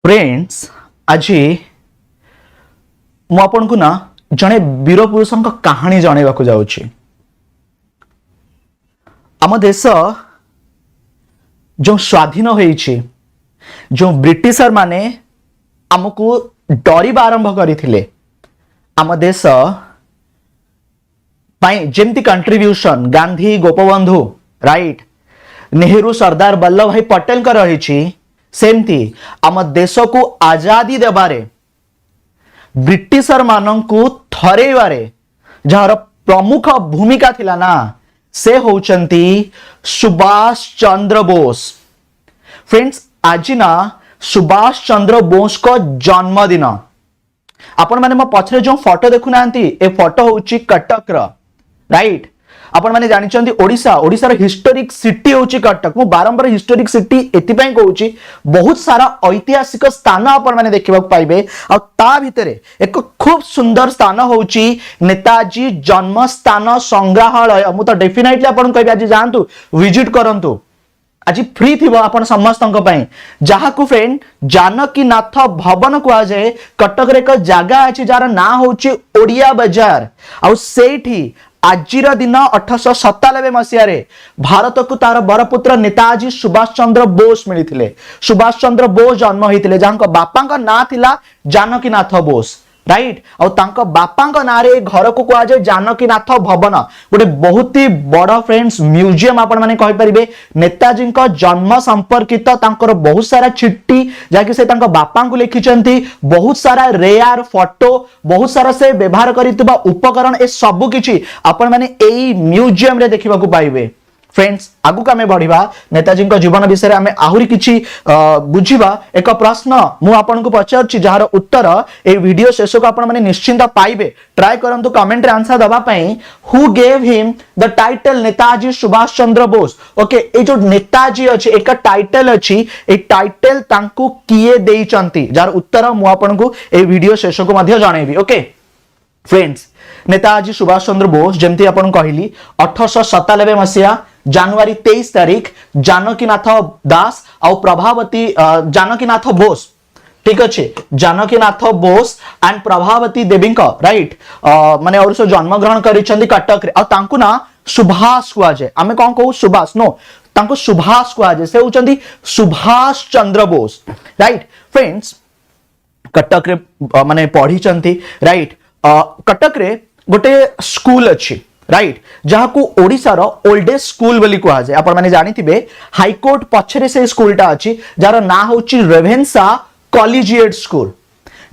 Friends आज मु आपन को ना जड़े वीर पुरुष कहानी जनवाक जाऊँगी। आम देश जो स्वाधीन होइछि, जो ब्रिटिशर माने आमको डरिबा आरंभ करथिले, आम देश जेमती कंट्रीब्यूशन गांधी गोपबंधु राइट नेहरू सरदार वल्लभ भाई पटेल का रही सेमती आम देश को आजादी देबारे ब्रिटिशर मानंकु थरेबारे जार प्रमुख भूमिका थिला ना से होचंती सुभाष चंद्र बोस। फ्रेंड्स आज ना सुभाष चंद्र बोस को जन्मदिन। आपण माने मो पछरे जो फोटो देखु नांती ए फोटो होची कटक रा राइट। आपण माने जानि चंदी ओडिसा ओडिसा रा हिस्टोरिक सिटी होची कटक। मु बारंबार हिस्टोरिक सिटी एतिपय कहूची बहुत सारा ऐतिहासिक स्थान आपण माने देखिबा पाइबे आ ता भितरे एक खूब सुंदर स्थान होची नेताजी जन्म स्थान संग्रहालय। मु तो डेफिनेटली आपण कहबे आज जानतु विजिट करंतु। आज फ्री थी आपण समस्तक पई जहा को फ्रेंड जानकी नाथ भवन को जाए। कटक रे एक जगह अछि जार ना होची ओडिया बाजार आ सेठी आजिर दिन 1897 मसीह भारत को तार बरपुत्र नेताजी सुभाष चंद्र बोस मिली। सुभाष चंद्र बोस जन्म होते जहां बापा ना थिला जानकी नाथ बोस राइट। और तांको बापा ना रे घर को कह जाए जानकी नाथ भवन गोटे बहुत ही बड़ फ्रेंड्स म्यूजियम आपण माने कहि परिबे। नेताजी को जन्म संपर्कित तांकर बहुत सारा चिट्ठी जाकि से तांको बापा को लिखिचंती, बहुत सारा रेयर फोटो, बहुत सारा से व्यवहार करितबा उपकरण ए सब किछि आपण माने एई म्यूजियम रे देखिबा को पाइबे। फ्रेंड्स आगु का में बढ़िबा नेताजी को जीवन विषय आमे आहुरी किछि बुझिबा। एक प्रश्न मु आपन को पचारछि जहार उत्तर ए वीडियो शेष को आपण माने निश्चिंत पाइबे। ट्राई करंतु कमेंट रे आंसर दबा पई who gave him the title Netaji Subhash Chandra Bose. Okay ए जो नेताजी अछि एक टाइटल अछि ए टाइटल तांकु किए देइचंती जार उत्तर मु आपन को ए वीडियो शेष को मध्ये जणैबी। ओके फ्रेंड्स नेताजी सुभाष चंद्र बोस जमती अपन कहली 1897 मसीहा जनवरी 23 तारीख जानकीनाथ दास और प्रभावती जानकीनाथ बोस ठीक अच्छे जानकीनाथ बोस एंड प्रभावती देवी राइट माने और सो जन्म ग्रहण करिसेंती कटक रे। और तांकु ना सुभाष कुआ जाय। आमे कोन कहू सुभाष नो तांकु सुभाष कुआ जाय। से होचंती सुभाष चंद्र बोस राइट। फ्रेंड्स कटक रे माने पढ़ी चंती राइट। कटक रे गोटे स्कूल अच्छी राइट जहाँ को ओडिसा रो ओल्डेस्ट स्कूल बोली कहा जाए। आपण माने जानी थिबे हाईकोर्ट पछरे से स्कूलटा अच्छी जार ना होची रेभेन्सा कॉलेजिएट स्कूल।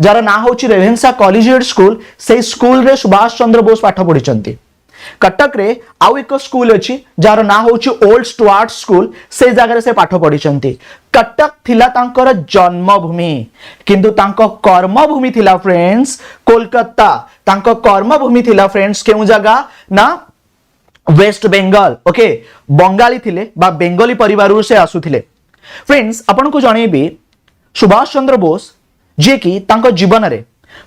जार ना होची रेभेन्सा कॉलेजिएट स्कूल से स्कूल रे सुभाष चंद्र बोस पाठ पढ़िचंती। कटक रे आउ एक स्कूल अच्छी जार ना होची ओल्ड स्टुअर्ट स्कूल से जगह से पाठ पढ़िचंती। कटक थिला तांकर जन्मभूमि किंतु तांको कर्मभूमि थिला फ्रेंड्स कोलकाता। तांको कर्मभूमि थिला फ्रेंड्स केउ जगह ना वेस्ट बेंगल। ओके बंगाली थिले बा बेंगली परिवार से आसुथिले। फ्रेंड्स आपन को जणेबी सुभाष चंद्र बोस जे कि तांको जीवन रे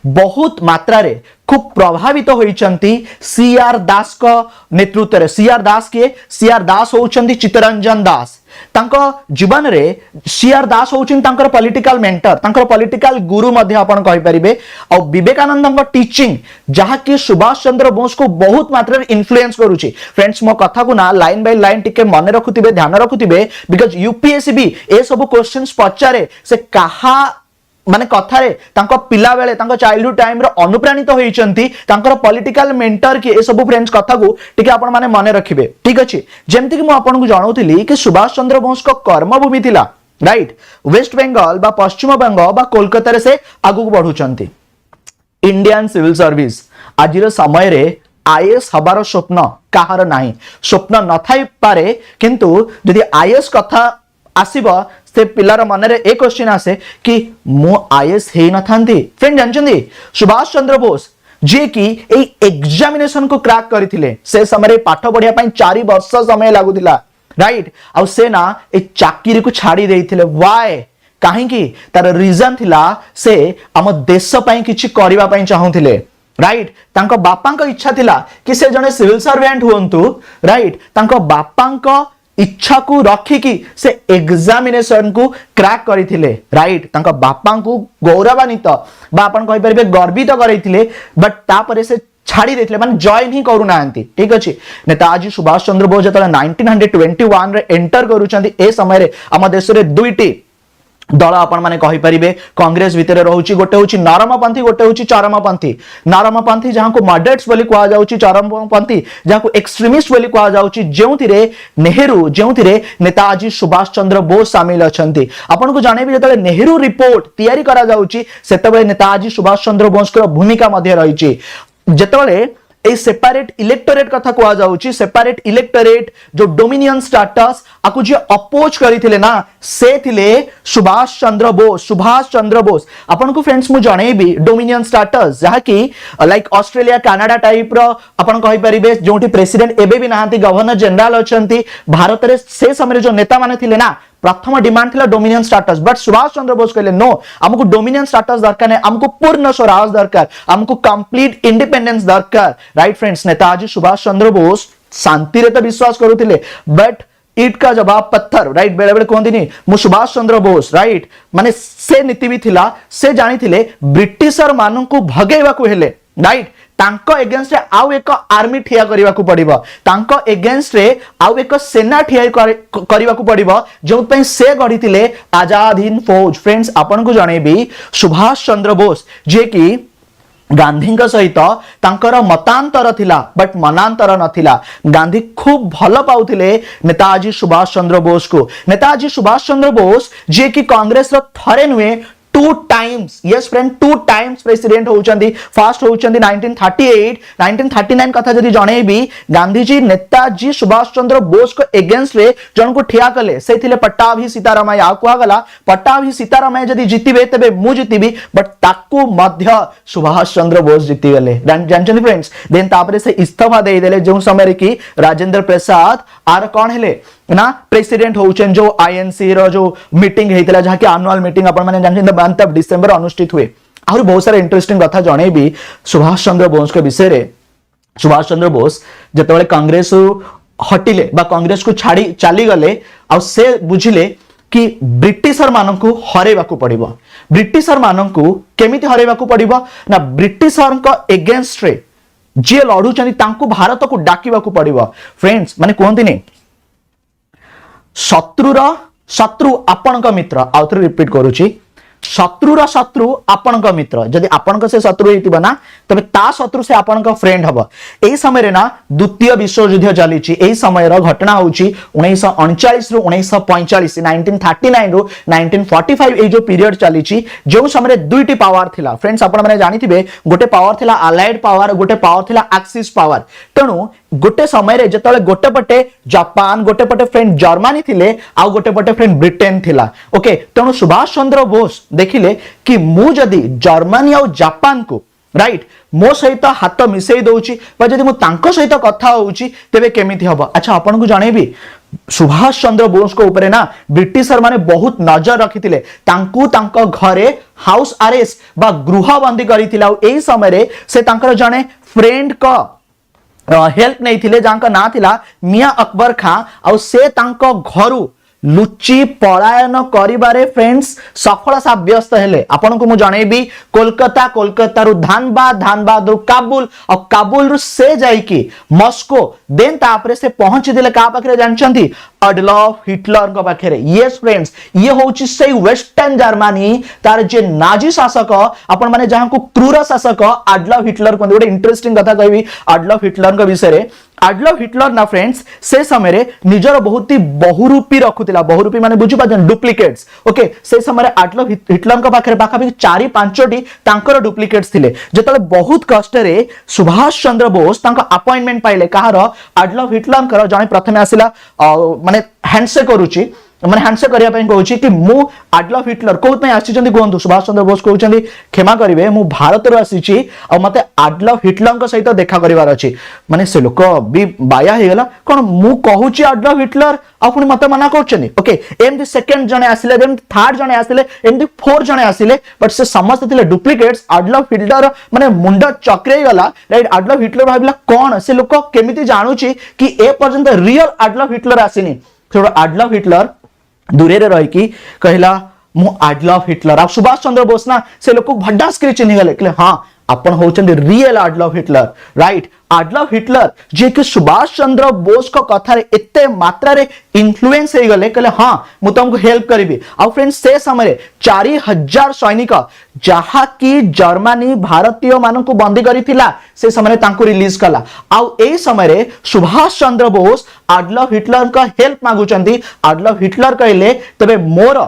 बहुत मात्रा रे खूब प्रभावित होइचंती सीआर दास को नेतृत्व रे। सीआर दास के सीआर दास होउचंती चित्तरंजन दास। तांको जीवन रे सीआर दास होउचन तांकर पॉलिटिकल मेंटर तांकर पॉलिटिकल गुरु मध्ये आपण कहि परिबे। और विवेकानंद को टीचिंग जहा कि सुभाष चंद्र बोस को बहुत मात्रा रे इन्फ्लुएंस करूची। फ्रेंड्स मो कथा को ना लाइन बाय लाइन टिके मन रखुतिबे ध्यान रखुतिबे बिकॉज़ यूपीएससी भी ए सब क्वेश्चंस पचारे से कहा माने कथारे तांको पिला बेले तांको चाइल्डहुड टाइम रे अनुप्राणित होइचंती तांकर पॉलिटिकल मेंटर के ए सब फ्रेंड्स कथा को टिके आपण माने मने रखिबे ठीक अछि। जेमति कि मु आपण को जणाउथिली कि सुभाष चंद्र बोस को कर्मभूमि थिला राइट वेस्ट बेंगल बा पश्चिम बंगाल बा कोलकाता रे से आगु बढ़ुचंती। इंडियन सिविल सर्विस आजिर समय रे आईएएस हबार स्वप्न काहार नाही। स्वप्न न थाई पारे किंतु यदि आईएएस कथा आसीबा से पिलार मन रे एक क्वेश्चन आसे कि मु आईएएस हे न थांती। फ्रेंड जानचंदी सुभाष चंद्र बोस जे कि ए एग्जामिनेशन को क्रैक करथिले से समय रे पाठ पढ़िया पई 4 वर्ष समय लागुतिला राइट। आ से ना ए चाकरी को छाड़ी देइथिले व्हाई काहे कि तार रीजन थिला से हम देश पई किछि करिवा पई चाहुथिले राइट। तांको बापा को इच्छा थिला कि से जने सिविल सर्वेंट हुंतु राइट। तांको बापा को इच्छा को रखिकी से एग्जामिनेशन को क्रैक करथिले राइट तांका बापा को गौरवान्वित बा आपण कहि परिबे गर्वित करैथिले बट तापरे से छाड़ी देथिले माने जॉइन ही करू नांती ठीक अछि नेताजी सुभाष चंद्र बोस जतले 1921 रे एंटर करूचंती ए समय रे हम देश रे दुईटी दल आपण माने कहि परिबे कांग्रेस भितरे रहउची गोटे होची नरमपंथी गोटे होची चरमपंथी नरमपंथी जहां को मॉडरेट्स बोली कहा जाउची चरमपंथी जहां को एक्सट्रीमिस्ट बोली कहा जाउची जेउथिरे नेहरू जेउथिरे नेताजी सुभाष चंद्र बोस शामिल अछंती आपण को जाने भी जतले नेहरू रिपोर्ट तयारी करा जाउची सेतबे नेताजी सुभाष चंद्र बोस को भूमिका मध्ये रहिची जतले ए सेपरेट इलेक्टोरेट कथा कहा जाउची सेपरेट इलेक्टोरेट जो डोमिनियन स्टेटस आकु जे अपोज करिथिले ना से थिले सुभाष चंद्र बोस आपन को फ्रेंड्स मु जणेबी डोमिनियन स्टेटस जहा कि लाइक ऑस्ट्रेलिया कनाडा टाइप रो आपन कहि परिबे जोंठी प्रेसिडेंट एबे भी नाहंती गवर्नर जनरल अछंती भारत रे से समय जो नेता माने थिले ना प्रथम डिमांड थिला dominion status but Subhash Chandra Bose कहले नो हमको डोमिनियन स्टेटस दरकार नै हमको पूर्ण स्वराज दरकार हमको कंप्लीट इंडिपेंडेंस दरकार राइट फ्रेंड्स नेताजी सुभाष चंद्र बोस शांति रे तो विश्वास करूथिले बट ईट का जवाब पत्थर राइट बेले बेले कहंदी नि मु सुभाष चंद्र बोस राइट माने से नीति भी थिला से जानी थिले ब्रिटिशर मानन को भगेवा को हेले राइट तांको एगेंस्ट रे आउ एक आर्मी ठिया करिवा को पड़िबो तांको एगेंस्ट रे आउ एक सेना ठिया करिवा को पड़िबो जो पई से गढितिले आजाद हिंद फौज फ्रेंड्स आपन को जणेबी सुभाष चंद्र बोस जे कि गांधी सहित तांकर मतांतर थिला बट मनांतर नथिला गांधी खूब भल पाउथिले नेताजी सुभाष चंद्र बोस को नेताजी सुभाष चंद्र बोस जे कि कांग्रेस रो थरे नुए 2 times yes friend 2 times president होउचंदी फर्स्ट होउचंदी 1939 कथा जदी जणेबी गांधी जी नेताजी सुभाष चंद्र बोस को एगेंस्ट रे जन को ठिया कले से थिले पट्टाभी सीतारामैया कुआ गला पट्टाभी सीतारामैया जदी जितिबे तबे मु जितिबी बट ताकू मध्य सुभाष चंद्र बोस जिति गले जानचंदी फ्रेंड्स देन तापरे से इस्तीफा दे देले जो समय रे की राजेंद्र प्रसाद आर कोन हेले ना प्रेसिडेंट होउचन जो आईएनसी रो जो मीटिंग हेतिला जहा कि एनुअल मीटिंग अपन माने जानछन द मंथ ऑफ डिसेंबर अनुष्ठित हुए और बहुत सारे इंटरेस्टिंग कथा जणे भी सुभाष चंद्र बोस के विषय रे सुभाष चंद्र बोस जतबेले कांग्रेस हटिले बा कांग्रेस को छाड़ी चली गले आ से बुझिले कि ब्रिटिशर मानन को हरेबा को पड़िबो ब्रिटिशर मानन को केमिति हरेबा को पड़िबो ना ब्रिटिशर को एगेंस्ट रे जे लढुचनी तांको भारत को डाकिबा को पड़िबो फ्रेंड्स माने कोहंती नै शत्रु आपणक मित्र आउथरे रिपीट करूची शत्रुर शत्रु आपणक मित्र जदि आपणक से शत्रु हेतिबा ना तबे ता शत्रु से आपणक फ्रेंड हबो एई समय रे ना द्वितीय विश्व युद्ध चलीची एई समय रो घटना होची 1939 रु 1945 1939 रु 1945 ए जो पीरियड चलीची जो समय रे दुईटी पावर थिला फ्रेंड्स आपण माने जानिथिबे गोटे पावर थिला अलाइड पावर गोटे पावर थिला एक्सिस पावर तेणु गोटे समय रे जतले गोटे पटे जापान गोटे पटे फ्रेंड जर्मनी थिले आ गोटे पटे फ्रेंड ब्रिटेन थिला ओके तेणु सुभाष चंद्र बोस देखिले कि मु जदी जर्मनी और जापान को राइट मो सहित हाथ मिसई दउची बा जदी मु तांको सहित कथा होउची तेबे केमिति हबो अच्छा आपन को जानेबी सुभाष चंद्र बोस को ऊपर ना ब्रिटिशर माने बहुत नजर रखिथिले तांकू तांको घरे हाउस अरेस्ट बा गृहबंदी करिथिला एई समय रे से तांकर जने फ्रेंड को हेल्प नहीं थिले जांका ना थिला मियां अकबर खां और से तांको घरु लुची पलायन करिबारे फ्रेंड्स सफल साब्यस्त हेले आपन को मु जणेबी कोलकाता रु धानबाद रु काबुल और काबुल रु से जाई की मॉस्को देन तापरे से पहुंची दिले का पाखरे जानचंती एडोल्फ हिटलर को पाखरे यस फ्रेंड्स ये होची से वेस्टर्न जर्मनी तार जे नाजी शासक आपन माने जहां को क्रूर शासक एडोल्फ हिटलर को गोटे इंटरेस्टिंग कथा कहबी एडोल्फ हिटलर के विषय रे एडोल्फ हिटलर ना फ्रेंड्स से समय रे निजर बहुत ही बहुरूपी रखुतिला बहुरूपी माने बुझु पाजन डुप्लिकेट्स ओके से समय रे एडोल्फ हिटलर का पाखरे पाखा भी 4-5टी तांकर डुप्लिकेट्स थिले जेतले बहुत कष्ट रे सुभाष चंद्र बोस तांका अपॉइंटमेंट पाइले कहार एडोल्फ हिटलर कर जने प्रथमे आसिला माने हैंडशेक करूची माने हैंडशेक करिया पई कहूची कि मु एडोल्फ हिटलर कोत पई आसीचंदी कोहंतु सुभाष चंद्र बोस कहउचंदी क्षमा करिवे मु भारत रो आसीची आ मते एडोल्फ हिटलर को सहित देखा करिवार अछि माने से लोक भी बाया हे गेला कोन मु कहूची एडोल्फ हिटलर आपुनी मते मना करचनी ओके एम द सेकंड जने आसिले देन थर्ड जने आसिले एम द फोर्थ जने आसिले बट से समस्त थिले डुप्लिकेट्स एडोल्फ हिटलर माने मुंडा चक्रे गला राइट एडोल्फ हिटलर भाबिला कोन से लोक केमिति जानुची कि ए पर्यंत रियल एडोल्फ हिटलर आसीनी थोड़ा एडल्फ हिटलर दूरे रही कि कहला मु एडल्फ हिटलर आ सुभाष चंद्र बोस ना से लोक भड्डास के चिन्ह गले कहले हां अपन होचंदी real Adolf Hitler right Adolf Hitler जे कि सुभाष चंद्र बोस को कथा रे एते मात्रा रे इन्फ्लुएंस हे गले कहले हां मु तुमको हेल्प करिवि आ फ्रेंड्स से समय 4000 सैनिक जहा कि जर्मनी भारतीय मानन को बंदी करिथिला से समय तांको रिलीज कला आ ए समय रे सुभाष चंद्र बोस एडल्फ हिटलर का हेल्प मागुचंदी एडल्फ हिटलर कहले तबे मोर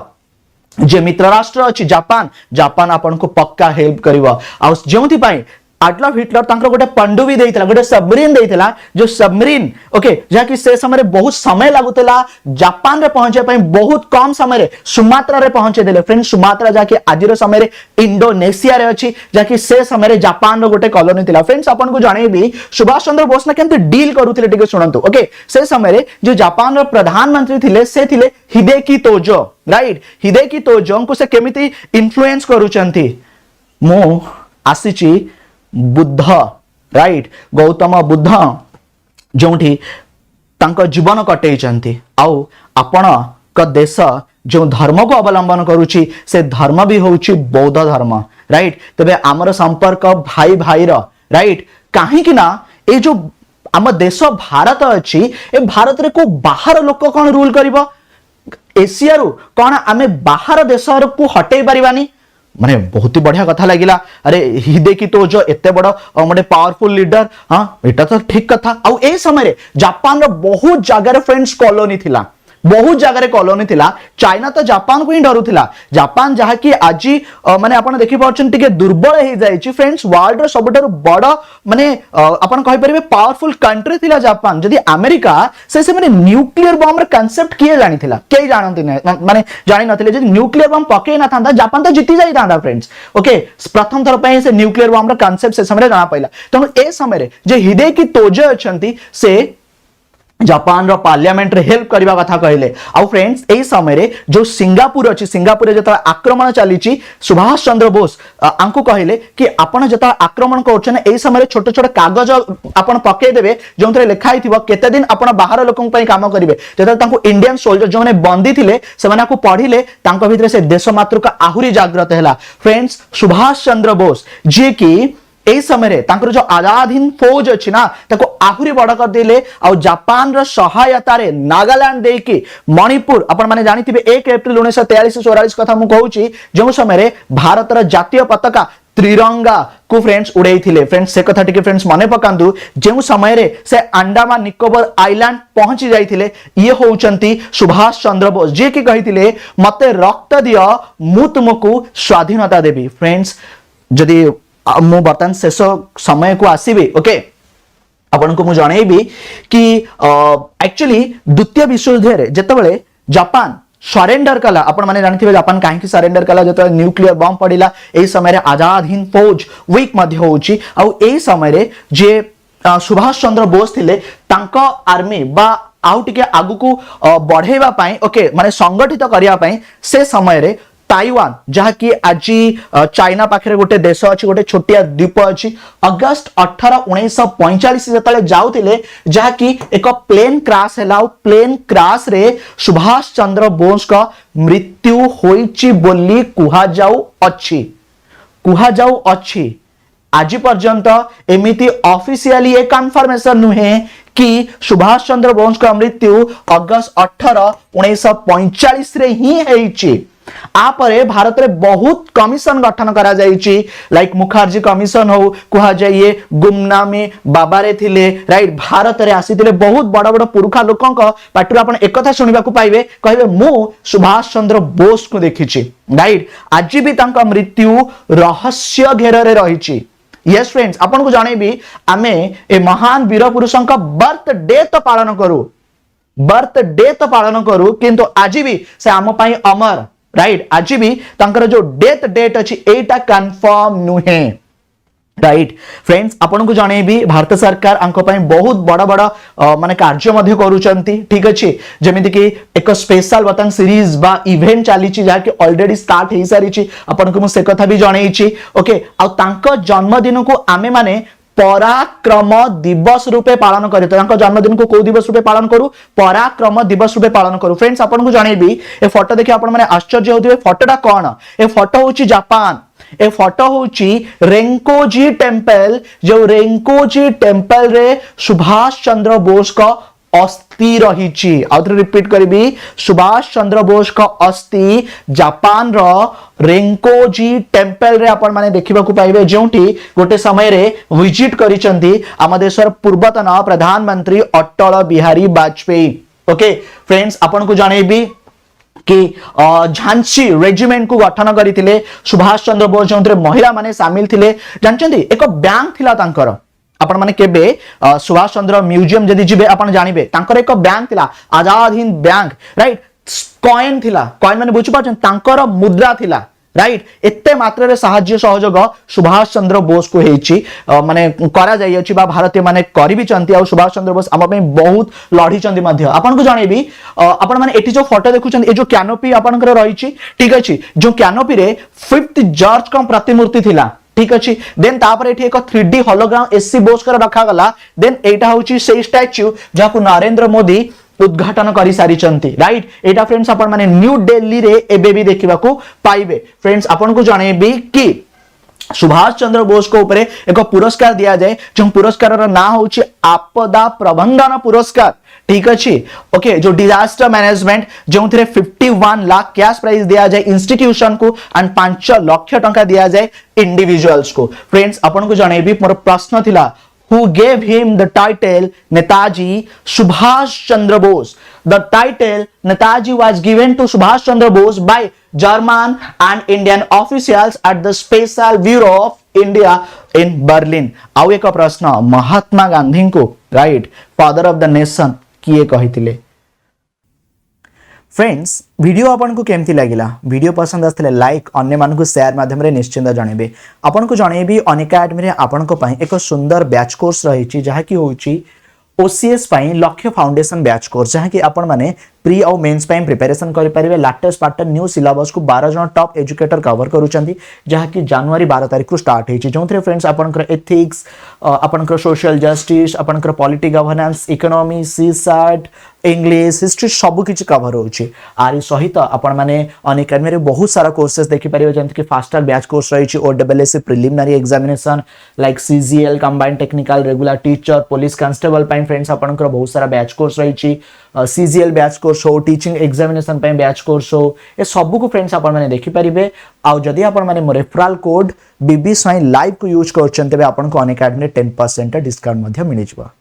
जे मित्र राष्ट्र अछि जापान जापान आपन को पक्का हेल्प करिवो आ जेउथि पई एडल्फ हिटलर तांकर गोटे पंडुबी देइतला गोटे सबमरीन देइतला जो सबमरीन ओके जहा कि से समय रे बहुत समय लागुतला जापान रे पहुंचे पई बहुत कम समय रे सुमात्रा रे पहुंचे देले फ्रेंड सुमात्रा जहा कि आजिर समय रे इंडोनेशिया रे अछि जहा कि से समय रे जापान रो गोटे कॉलोनी थिला फ्रेंड्स आपन को जानेबी सुभाष चंद्र बोस ना केंते डील करूथिले टिके सुनंतु ओके से समय रे जो जापान रो प्रधानमंत्री थिले से थिले हिदेकी तोजो राइट हिदेकी तोजो को से केमिति इन्फ्लुएंस करूचंती मु आसीची बुद्ध राइट गौतम बुद्ध जोठी तांको जीवन कटेइचंती आउ आपण क देश जो धर्म को अवलंबन करूची से धर्म भी होउची बौद्ध धर्म राइट तबे आमर संपर्क भाई भाई रो राइट काहे कि ना ए जो आम देश भारत अछि ए भारत रे को बाहर लोक कोन रूल करिवो एशिया रु कोन आमे बाहर देश को हटेई परिबानी माने बहुत ही बढ़िया कथा लगिला अरे हिदेकी तोजो एते बड़ मोटे पावरफुल लीडर हां एटा तो ठीक कथा आ ए समय रे जापान रो बहुत जगह रे फ्रेंड्स कॉलोनी थिला बहुत जगह रे कॉलोनी थिला चाइना तो जापान को ही डरुथिला जापान जहा कि आजी माने आपण देखि परछन टिके दुर्बल हे जाय छि फ्रेंड्स वर्ल्ड रो सबटर बड़ माने आपण कहि परिबे पावरफुल कंट्री थिला जापान जदी अमेरिका से माने न्यूक्लियर बम रे कांसेप्ट किए जानिथिला के जानंती नै माने जानि नथिले जदी न्यूक्लियर बम पके ना थांदा जापान तो जीती जाई थांदा फ्रेंड्स ओके प्रथम थर पे से न्यूक्लियर बम रो कांसेप्ट से समय रे जाना पाइला तो ए समय रे जे हिदेकी तोजो अछंती से जापान रो पार्लियामेंट रे हेल्प करबा कथा कहले आ फ्रेंड्स एई समय रे जो सिंगापुर अछि सिंगापुर जता आक्रमण चलीची सुभाष चंद्र बोस आंकु कहले कि आपण जता आक्रमण करछन एई समय रे छोट छोट कागज आपण पके देबे जोंथरे लिखा हिथिबो केते दिन आपण बाहर लोकन पई काम करिवे जता तांको इंडियन सोल्जर जो माने बंदी थिले से माने को पढिले तांको भितरे से देश मातृ का आहुरी जागृत हैला फ्रेंड्स सुभाष चंद्र बोस जे कि ए समय रे तांकर जो आजाद हिंद फौज अछि ना ताको आहुरी बड़ कर देले आ जापान रो सहायता रे नागालैंड दे कि मणिपुर अपन माने जानिथिबे 1 अप्रैल 1943 44 कथा मु कहूची जो समय रे भारत रो जातीय पताका त्रिरंगा को फ्रेंड्स उड़ाई थिले फ्रेंड्स से कथा टिके फ्रेंड्स माने पकांदु जेउ समय रे से अंडमान निकोबर आइलैंड पहुंची जाइथिले ये होउचंती सुभाष चंद्र बोस जे कि कहिथिले मते रक्त दियो मु तुमको स्वाधीनता देबी फ्रेंड्स जदी मु बर्तन शेष समय को आसीबे ओके अपन को मु जणैबी कि एक्चुअली द्वितीय विश्व युद्ध रे जेतबेले जापान सरेंडर कला अपन माने जानिथिबे जापान काहे कि सरेंडर कला जेतबेले न्यूक्लियर बम पडिला एई समय रे आजाद हिंद फौज वीक मध्ये होउची आ एई समय रे जे सुभाष चंद्र बोस थिले तांको आर्मी बा आउ टिके आगु को बढ़ेबा पई ओके माने संगठित करिया पई से समय रे ताइवान जहा कि आज चाइना पाखरे गोटे देश अछि गोटे छोटिया द्वीप अछि अगस्त 18 1945 जतले जाउतिले जहा कि एक प्लेन क्रैश हैला प्लेन क्रैश रे सुभाष चंद्र बोस का मृत्यु होइची बोली कुहा जाउ अछि आज पर्यंत एमिति ऑफिशियली ए कंफर्मेशन नुहे कि सुभाष चंद्र बोस का मृत्यु अगस्त 18 1945 रे ही हेइची आपरे भारत रे बहुत कमिशन गठन करा जाईची लाइक मुखर्जी कमिशन हो कुहा जाइए गुमनामी बाबा रे थिले राइट भारत रे आसीथिले बहुत बड़ बड़ पुरुखा लोकन को पाटु आपण एक कथा सुनिबा को पाइबे कहबे मु सुभाष चंद्र बोस को देखिची राइट आज भी तांका मृत्यु रहस्य घेर रे रहिची यस फ्रेंड्स आपण को जानेबी आमे ए महान वीर पुरुषन का बर्थडे तो पालन करू किंतु आज भी से आम पई अमर राइट आज भी तांकर जो डेथ डेट अछि एटा कंफर्म नुहे राइट फ्रेंड्स आपन को जणेबी भारत सरकार अंको पई बहुत बड़ बड़ माने कार्य मध्ये करूचंती ठीक अछि जेमिति कि एक स्पेशल बतन सीरीज बा इवेंट चाली छि जा कि ऑलरेडी स्टार्ट हे सारी छि आपन को से कथा भी जणै छि ओके आ तांको जन्मदिन को आमे माने पराक्रम दिवस रूपे पालन करे तो जन्मदिन को कौ दिवस रूपे पालन करू पराक्रम दिवस रूपे पालन करू फ्रेंड्स आपन को जणेबी ए फोटो देखि आपन माने आश्चर्य होथिबे फोटोटा कोन ए फोटो होची जापान ए फोटो होची रेंकोजी टेम्पल जो रेंकोजी टेम्पल रे सुभाष चंद्र बोस का अस्थि रही आउथरे रिपीट करी सुभाष चंद्र बोस का अस्थि जापान रो रेंकोजी टेम्पल रे अपन माने देखिबा को पाइबे जोंटी गोटे समय रे विजिट करिसंती आम देशर पूर्वतन प्रधानमंत्री अटल बिहारी वाजपेयी ओके फ्रेंड्स अपन को जणेबी कि झांसी रेजिमेंट को गठन करथिले सुभाष चंद्र बोस जोंतरे महिला माने शामिल थिले जानचंती एक बैंक थिला तांकर आपण माने केबे सुभाष चंद्र म्यूजियम जदि जिबे आपण जानिबे तांकर एक बैंक थिला Azad Hind bank right coin थिला कॉइन माने बुझि पाछन तांकर मुद्रा थिला राइट एते मात्रा रे सहाय्य सहयोग सुभाष चंद्र बोस को हेची माने करा जाई अछि बा भारतीय माने करि भी चंती आ सुभाष चंद्र बोस हम पे बहुत लढी चंती मध्य आपण को जणेबी आपण माने एटी जो फोटो देखु चंती ए जो कैनोपी आपण कर रहिछि ठीक अछि जो कैनोपी रे 5th जॉर्ज का प्रतिमूर्ति थिला ठीक अच्छी देन तापर एठी एक 3D होलोग्राम एससी बोस कर रखा गला देन एटा होची से स्टैच्यू जाकू नरेंद्र मोदी उद्घाटन करि सारी चंती राइट एटा फ्रेंड्स आपण माने न्यू दिल्ली रे एबे भी देखिबा को पाइबे फ्रेंड्स आपण को जणेबी कि सुभाष चंद्र बोस को ऊपर एक पुरस्कार दिया जाए जो पुरस्कार ना होची आपदा प्रबंधन पुरस्कार ठीक अच्छी ओके जो डिजास्टर मैनेजमेंट जो 51 लाख कैश प्राइज दिया जाए इंस्टीट्यूशन को एंड 5 लाख टंका दिया जाए इंडिविजुअल्स को फ्रेंड्स अपन को जणेबी मोर प्रश्न थिला who gave him the title Netaji Subhash Chandra Bose. The title Netaji was given to Subhash Chandra Bose by German and Indian officials at the Special Bureau of India in Berlin. आउ एक प्रश्न महात्मा गांधी को right father of the nation किए कहिथिले friends video आपन को केमती लागिला video पसंद आस्थिले लाइक अन्य मान को शेयर माध्यम रे निश्चिंत जणेबे आपन को जणेबी अनएकेडमी रे आपन को पई एक सुंदर बैच कोर्स रहिछि जहा कि होछि ओसीएस पई लक्ष्य फाउंडेशन बैच कोर्स जहा कि आपन माने प्री और मेंस पई प्रिपरेशन करि परिबे लेटेस्ट पैटर्न न्यू सिलेबस को 12 जन टॉप एजुकेटर कवर करूचंती जहा कि जनवरी 12 तारिख को स्टार्ट हेछि जोंथरे फ्रेंड्स आपनकर एथिक्स आपनकर सोशल जस्टिस आपनकर polity governance economy CSAT English history सब किछि कवर होछि आरि सहित आपन माने अनएकेडमी रे बहुत सारा कोर्सेस देखि परिबे जंत कि फास्ट ट्रैक बैच कोर्स रहिछि OWSC preliminary examination like CGL combined technical regular teacher police constable पई फ्रेंड्स आपनकर बहुत सारा बैच कोर्स रहिछि सीजीएल बैच कोर्स हो टीचिंग एग्जामिनेशन पे बैच कोर्स हो ए सब को फ्रेंड्स आपण माने देखि परिबे आ जदी आपण माने मो रेफरल कोड बीबी स्वाई लाइव को यूज करछन तबे आपण को अनएकेडमी 10% डिस्काउंट मध्ये मिलि जबा।